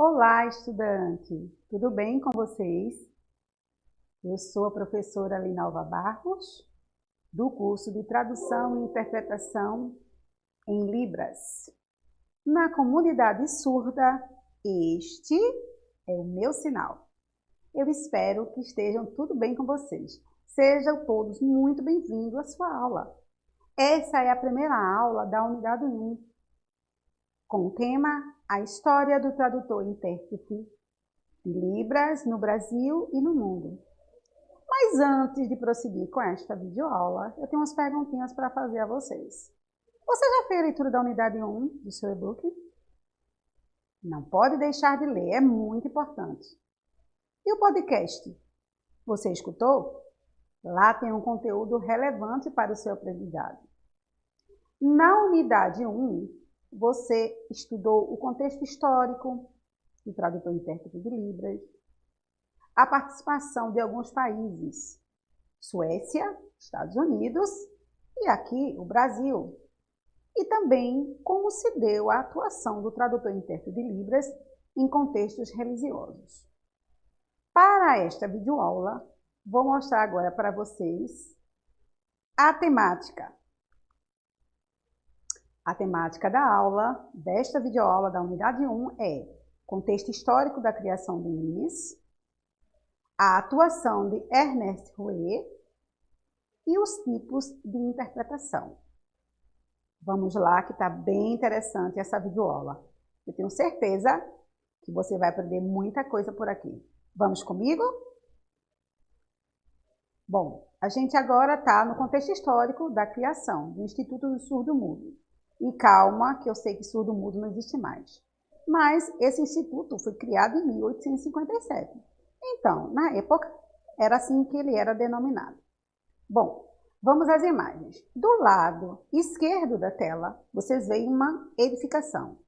Olá, estudante! Tudo bem com vocês? Eu sou a professora Linalva Barros, do curso de Tradução e Interpretação em Libras. Na comunidade surda, este é o meu sinal. Eu espero que estejam tudo bem com vocês. Sejam todos muito bem-vindos à sua aula. Essa é a primeira aula da unidade 1, com o tema A História do Tradutor e Intérprete de Libras no Brasil e no mundo. Mas antes de prosseguir com esta videoaula, eu tenho umas perguntinhas para fazer a vocês. Você já fez a leitura da unidade 1 do seu e-book? Não pode deixar de ler, é muito importante. E o podcast? Você escutou? Lá tem um conteúdo relevante para o seu aprendizado. Na unidade 1, você estudou o contexto histórico do tradutor e intérprete de Libras, a participação de alguns países, Suécia, Estados Unidos e aqui o Brasil, e também como se deu a atuação do tradutor e intérprete de Libras em contextos religiosos. Para esta videoaula, vou mostrar agora para vocês a temática. A temática da aula, desta videoaula da unidade 1 é contexto histórico da criação do INES, a atuação de Ernest Rouet e os tipos de interpretação. Vamos lá, que está bem interessante essa videoaula. Eu tenho certeza que você vai aprender muita coisa por aqui. Vamos comigo? Bom, a gente agora está no contexto histórico da criação do Instituto do Surdo-Mudo. E calma, que eu sei que surdo-mudo não existe mais. Mas esse instituto foi criado em 1857. Então, na época, era assim que ele era denominado. Bom, vamos às imagens. Do lado esquerdo da tela, vocês veem uma edificação.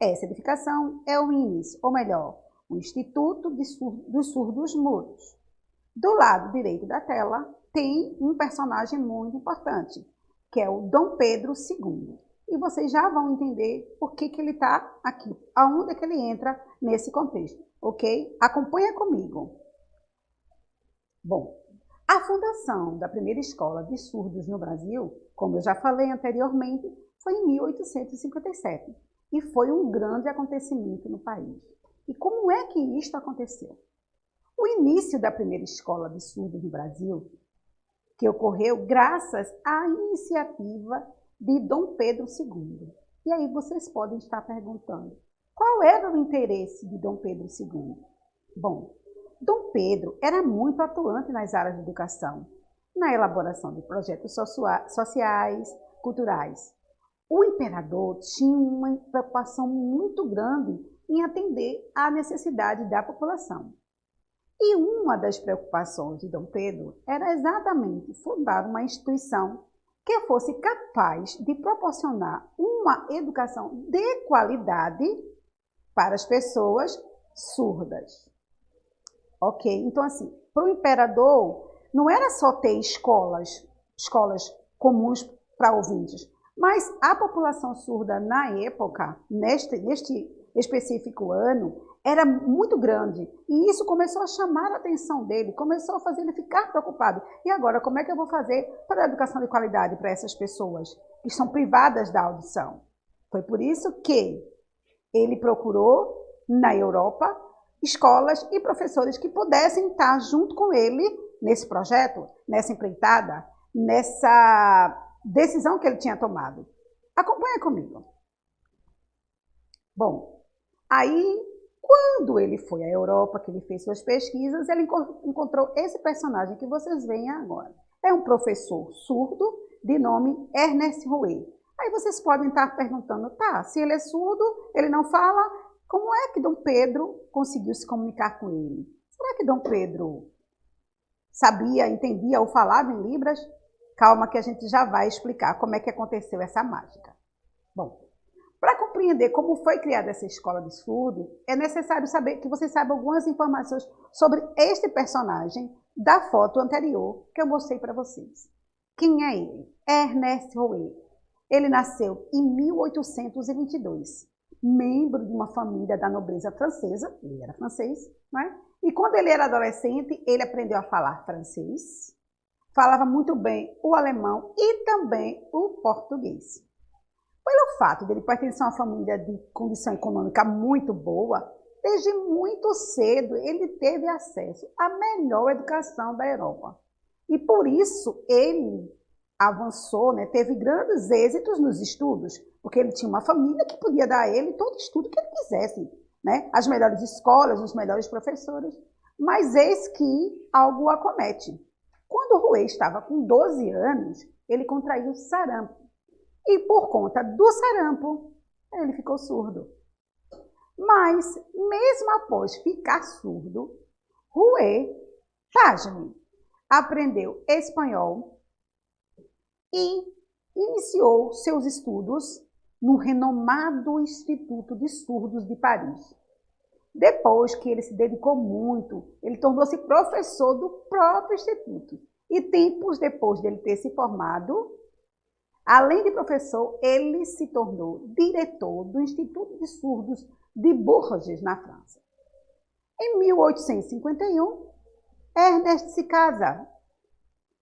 Essa edificação é o INES, ou melhor, o Instituto dos Surdos Mudos. Do lado direito da tela, tem um personagem muito importante, que é o Dom Pedro II. E vocês já vão entender por que ele está aqui, aonde é que ele entra nesse contexto, ok? Acompanha comigo. Bom, a fundação da primeira escola de surdos no Brasil, como eu já falei anteriormente, foi em 1857 e foi um grande acontecimento no país. E como é que isto aconteceu? O início da primeira escola de surdos no Brasil, que ocorreu graças à iniciativa de Dom Pedro II. E aí vocês podem estar perguntando, qual era o interesse de Dom Pedro II? Bom, Dom Pedro era muito atuante nas áreas de educação, na elaboração de projetos sociais, culturais. O imperador tinha uma preocupação muito grande em atender à necessidade da população. E uma das preocupações de Dom Pedro era exatamente fundar uma instituição que fosse capaz de proporcionar uma educação de qualidade para as pessoas surdas. Ok? Então, assim, para o imperador, não era só ter escolas comuns para ouvintes, mas a população surda na época, neste específico ano, era muito grande. E isso começou a chamar a atenção dele, começou a fazer ele ficar preocupado. E agora, como é que eu vou fazer para a educação de qualidade para essas pessoas que estão privadas da audição? Foi por isso que ele procurou, na Europa, escolas e professores que pudessem estar junto com ele nesse projeto, nessa empreitada, nessa decisão que ele tinha tomado. Acompanha comigo. Bom, aí, quando ele foi à Europa, que ele fez suas pesquisas, ele encontrou esse personagem que vocês veem agora. É um professor surdo de nome Ernest Rouet. Aí vocês podem estar perguntando, tá, se ele é surdo, ele não fala, como é que Dom Pedro conseguiu se comunicar com ele? Será que Dom Pedro sabia, entendia ou falava em Libras? Calma que a gente já vai explicar como é que aconteceu essa mágica. Bom, para compreender como foi criada essa escola de surdo, é necessário saber que você saiba algumas informações sobre este personagem da foto anterior que eu mostrei para vocês. Quem é ele? Ernest Rouet. Ele nasceu em 1822 membro de uma família da nobreza francesa, ele era francês, né? E quando ele era adolescente, ele aprendeu a falar francês, falava muito bem o alemão e também o português. Pelo fato de ele pertencer a uma família de condição econômica muito boa, desde muito cedo ele teve acesso à melhor educação da Europa. E por isso ele avançou, né, teve grandes êxitos nos estudos, porque ele tinha uma família que podia dar a ele todo o estudo que ele quisesse, né? As melhores escolas, os melhores professores. Mas eis que algo o acomete. Quando Rouet estava com 12 anos, ele contraiu sarampo. E por conta do sarampo, ele ficou surdo. Mas, mesmo após ficar surdo, Rouet, pasme, aprendeu espanhol e iniciou seus estudos no renomado Instituto de Surdos de Paris. Depois que ele se dedicou muito, ele tornou-se professor do próprio instituto. E tempos depois dele ter se formado, além de professor, ele se tornou diretor do Instituto de Surdos de Bourges, na França. Em 1851, Ernest se casa.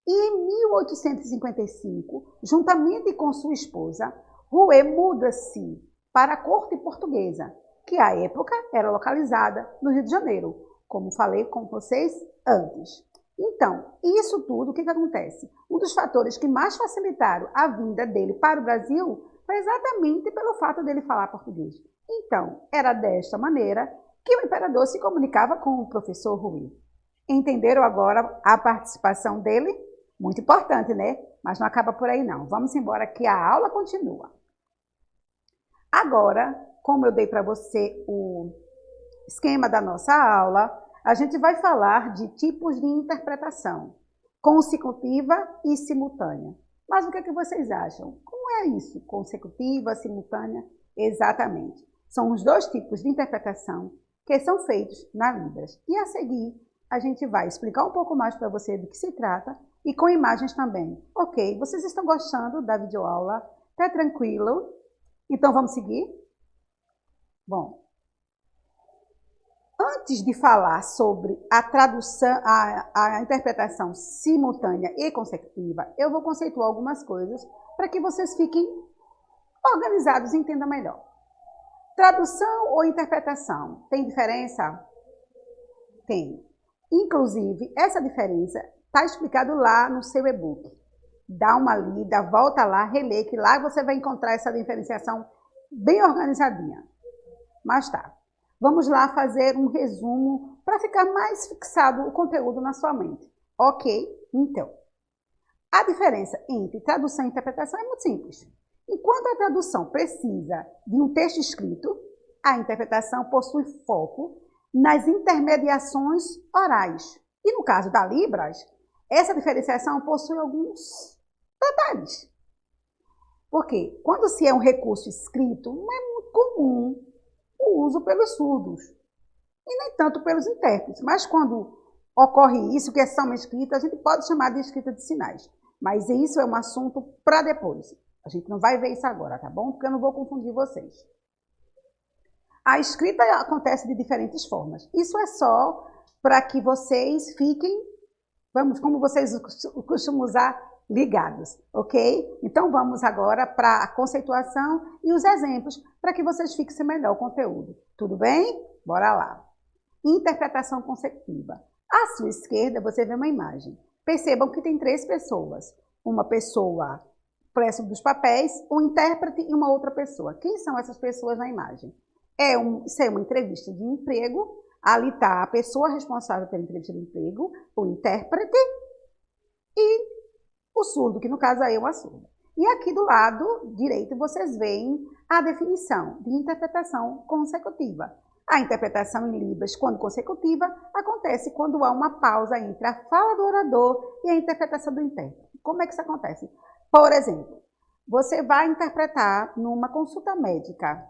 E em 1855, juntamente com sua esposa, Rouet muda-se para a corte portuguesa, que à época era localizada no Rio de Janeiro, como falei com vocês antes. Então, isso tudo, o que acontece? Um dos fatores que mais facilitaram a vinda dele para o Brasil foi exatamente pelo fato dele falar português. Então, era desta maneira que o imperador se comunicava com o professor Rouet. Entenderam agora a participação dele? Muito importante, né? Mas não acaba por aí não. Vamos embora que a aula continua. Agora, como eu dei para você o esquema da nossa aula, a gente vai falar de tipos de interpretação, consecutiva e simultânea. Mas o que é que vocês acham? Como é isso? Consecutiva, simultânea? Exatamente. São os dois tipos de interpretação que são feitos na Libras. E a seguir, a gente vai explicar um pouco mais para você do que se trata e com imagens também. Ok, vocês estão gostando da videoaula? Tá tranquilo? Então, vamos seguir? Bom, antes de falar sobre a tradução, a interpretação simultânea e consecutiva, eu vou conceituar algumas coisas para que vocês fiquem organizados e entendam melhor. Tradução ou interpretação, tem diferença? Tem. Inclusive, essa diferença está explicado lá no seu e-book. Dá uma lida, volta lá, relê, que lá você vai encontrar essa diferenciação bem organizadinha. Mas tá. Vamos lá fazer um resumo para ficar mais fixado o conteúdo na sua mente. Ok? Então, a diferença entre tradução e interpretação é muito simples. Enquanto a tradução precisa de um texto escrito, a interpretação possui foco nas intermediações orais. E no caso da Libras, essa diferenciação possui alguns detalhes. Porque quando se é um recurso escrito, não é muito comum o uso pelos surdos, e nem tanto pelos intérpretes. Mas quando ocorre isso, que é só uma escrita, a gente pode chamar de escrita de sinais. Mas isso é um assunto para depois. A gente não vai ver isso agora, tá bom? Porque eu não vou confundir vocês. A escrita acontece de diferentes formas. Isso é só para que vocês fiquem, como vocês costumam usar, ligados, ok? Então vamos agora para a conceituação e os exemplos para que vocês fixem melhor o conteúdo. Tudo bem? Bora lá. Interpretação consecutiva. À sua esquerda você vê uma imagem. Percebam que tem 3 pessoas. Uma pessoa preço dos papéis, um intérprete e uma outra pessoa. Quem são essas pessoas na imagem? Isso é uma entrevista de emprego, ali está a pessoa responsável pela entrevista de emprego, o intérprete e o surdo, que no caso é eu, a surda. E aqui do lado direito vocês veem a definição de interpretação consecutiva. A interpretação em Libras, quando consecutiva, acontece quando há uma pausa entre a fala do orador e a interpretação do intérprete. Como é que isso acontece? Por exemplo, você vai interpretar numa consulta médica.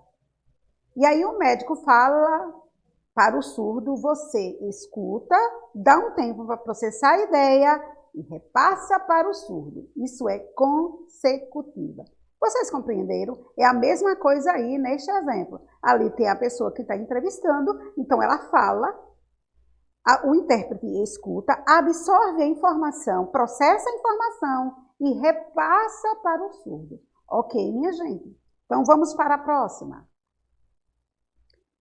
E aí o médico fala para o surdo, você escuta, dá um tempo para processar a ideia e repassa para o surdo. Isso é consecutiva. Vocês compreenderam? É a mesma coisa aí neste exemplo. Ali tem a pessoa que está entrevistando, então ela fala, o intérprete escuta, absorve a informação, processa a informação e repassa para o surdo. Ok, minha gente? Então vamos para a próxima.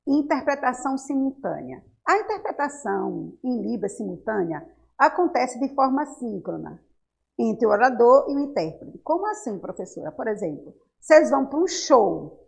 Interpretação simultânea. A interpretação em Libras simultânea acontece de forma síncrona entre o orador e o intérprete. Como assim, professora? Por exemplo, vocês vão para um show.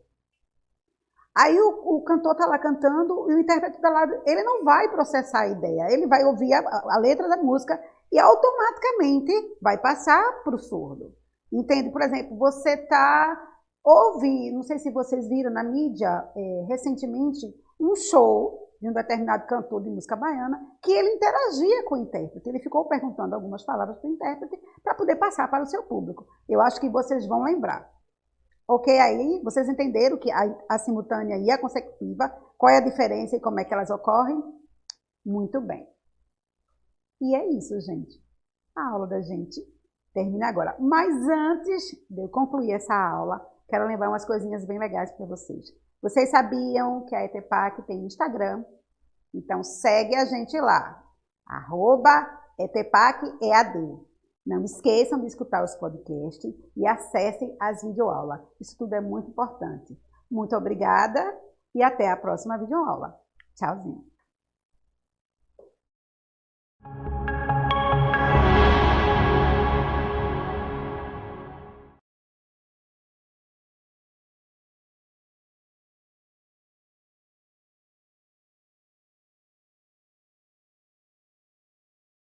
Aí o cantor está lá cantando e o intérprete está lá, ele não vai processar a ideia, ele vai ouvir a letra da música e automaticamente vai passar para o surdo. Entende? Por exemplo, você está ouvindo, não sei se vocês viram na mídia recentemente, um show de um determinado cantor de música baiana, que ele interagia com o intérprete. Ele ficou perguntando algumas palavras para o intérprete para poder passar para o seu público. Eu acho que vocês vão lembrar. Ok, aí vocês entenderam que a simultânea e a consecutiva, qual é a diferença e como é que elas ocorrem? Muito bem. E é isso, gente. A aula da gente termina agora. Mas antes de eu concluir essa aula, quero lembrar umas coisinhas bem legais para vocês. Vocês sabiam que a ETPAC tem Instagram? Então segue a gente lá, @ETPACEAD. Não esqueçam de escutar os podcasts e acessem as videoaulas. Isso tudo é muito importante. Muito obrigada e até a próxima videoaula. Tchauzinho.